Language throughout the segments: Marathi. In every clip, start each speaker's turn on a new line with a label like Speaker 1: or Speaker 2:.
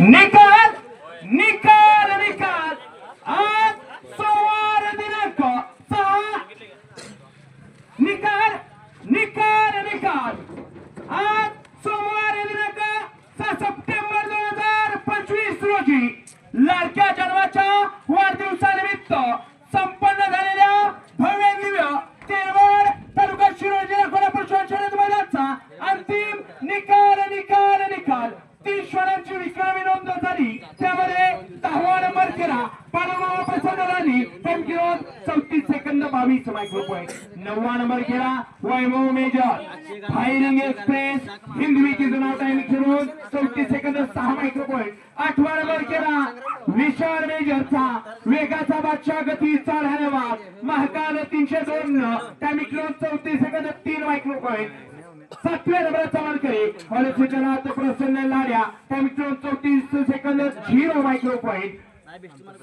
Speaker 1: निकाल निकाल निकाल आज सोमवार दिनांक 6 निकाल निकाल निकाल आज सोमवार दिनांक 6 सप्टेंबर 2025 रोजी लाडक्या जन्माच्या वाढदिवसानिमित्त संपन्न झालेल्या भव्य दिव्य तेरवाड तालुका शिरोळ जिल्हा कोल्हापूर शहर मैदानाचा अंतिम निकाल निकाल निकाल 30 षणांची विक्रमी नोंद झाली। त्यामध्ये 10वा नंबर केला पालमावा प्रसन्न झाली 34 सेकंद 22 मायक्रो पॉइंट। 9वा नंबर केला वैभव मेजर भाईरंग एक्सप्रेस हिंदवी की नाव टाइमिंग फिरून 34 सेकंद 6 मायक्रो पॉइंट। 8वा नंबर केला विशाल मेजरचा वेगाचा बादशाह गतीचा धन्यवाद महाकाल 302 टाइमिंग फिरून 34 सेकंद 3 मायक्रो पॉइंट। 7व्या नंबरचा मानकरी हॉलसिकनाथ प्रसन्न लाड्या टाइमिंग 34 सेकंद 0 मायक्रो पॉइंट।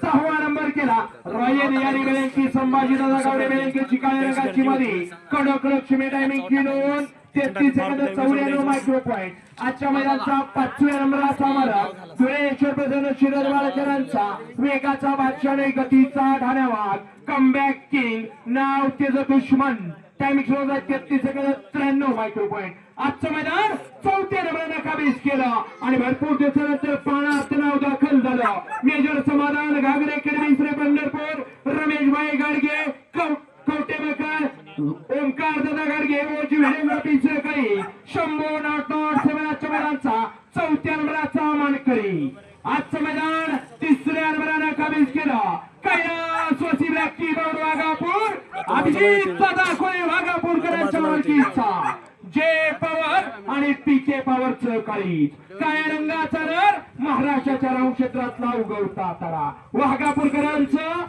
Speaker 1: 6वा नंबर केला रॉयल यारी बेलंकी संभाजीदादा गावडे बेलंकीची काळ्या रंगाची मध्ये कडक लक्ष्मी टाइमिंग घेऊन 33 सेकंद 94 मायक्रो पॉइंट। आजच्या मैदानाचा 5व्या नंबरचा मालक धुळेश्वर प्रसन्न शिरद बाळकरांचा वेगाचा बादशाह गतीचा धन्यवाद कमबॅक किंग नाव तेज दुश्मन टाइमिंग 33 सेकंद 93 मायक्रो पॉइंट। आजचं मैदान 4थ्या नंबराने काबीज केलं आणि भरपूर दिवसानंतर पाण्यात नाव दाखल झालं। मेजर समाधान घागरे केडवी श्री पंढरपूर रमेशभाई गाडगे कवटेमकर ओमकार दादा गाडगे ओजी व्हिडिओग्राफी सहकारी शंभू नॉट सेवनाच्या मैदानाचा 4थ्या नंबराचा मानकरी। आजचं मैदान 3ऱ्या नंबराने काबीज केलं कैलास वसी ब्लॅकी बावड वाघापूर अभिजित दादा कोळी वाघापूरकरांच्या मालकीचा जे पॉवर आणि पीके पॉवर सहकारी काळ्या रंगाचा नर महाराष्ट्राच्या राहून क्षेत्रातला उगवता तारा वाघापूरकरांचं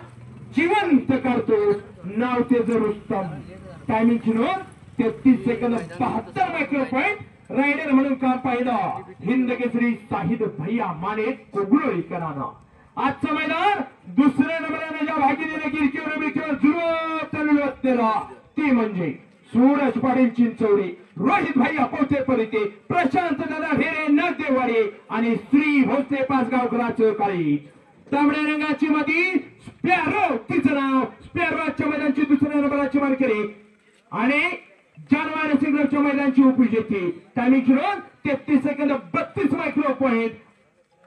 Speaker 1: जिवंत करतो नाव ते रुस्तम टायमिंग चिन्ह 33 सेकंद 72 मायक्रो पॉइंट। रायडर म्हणून काम पाहिलं हिंद केसरी साहिद भैया माने कोगुळीकरांना। आजचं मैदान 2ऱ्या नंबराने ज्या भागीदारी किरकिर जुळवतेला ती म्हणजे सूरज पाटील चिंचवडे रोहित भैया पोटे परिते प्रशांत दादा ढेरे नागदेवाडे आणि श्री भोसले पाचगावकरांचं काळी तांबड्या रंगाची मध्ये स्पॅरो तिचं नाव स्पॅरोच्या मैदानाची 2ऱ्या नंबराची मानकरी आणि जानवार सिंगलच्या मैदानाची उपविजेती टायमिंग चिरून 33 सेकंद 32 मायक्रो पॉइंट।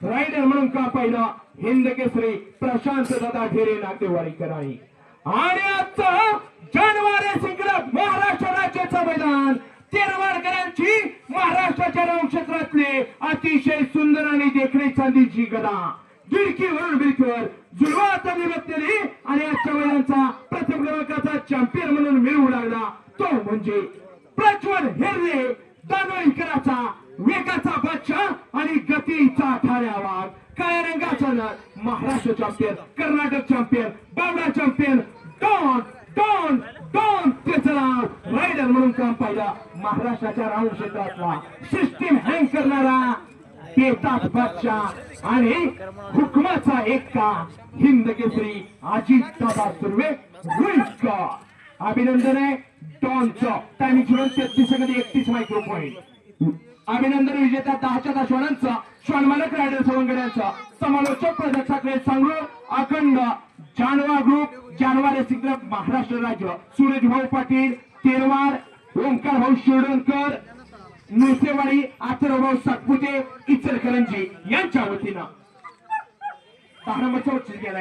Speaker 1: रायडर म्हणून काम पाहिलं हिंद केसरी प्रशांत दादा ढेरे नागदेवाडीकरांनी। आणि आजचं जानवार सिंगल महाराष्ट्र राज्याचं मैदान तेरवाडकरांची महाराष्ट्राच्या राहून क्षेत्रातले अतिशय सुंदर आणि देखणी चांदीची गदा गिरकीवरून बिरकीवर जुळवात निवडलेली आणि आजच्या मैदानाचा प्रथम क्रमांकाचा चॅम्पियन म्हणून मिळवू लागला तो म्हणजे प्रज्वल हेरले दानोईकराचा वेगाचा बादशाह आणि गतीचा ठाण्यावाग काळ्या रंगाचा Maharashtra champion Karnataka champion Bawada champion don don don त्याचं नाव रायडर म्हणून काम पाहिलं महाराष्ट्राच्या राहून क्षेत्रातला सिस्टीम हँग करणारा बेताज बादशाह आणि हुकमाचा एक्का हिंद केसरी अजित दादा सुर्वे रुईकर। अभिनंदन आहे डॉनचं टायमिंग 33 सेकंद 31 मायक्रो पॉइंट। अभिनंदन विजेता 10च्या 10 श्वानांचा श्वान मालक रायडर सवंगड्यांचा समालोचक प्रदर्शकाकडे सांगू अखंड जानवा ग्रुप जानवार रेसिंग क्लब महाराष्ट्र राज्य सूरज भाऊ पाटील तेरवाड ओंकार भाऊ शिरडोणकर नुसेवाडी आचरभाऊ सातपुते इचलकरंजी यांच्या वतीनं 10 नंबरचा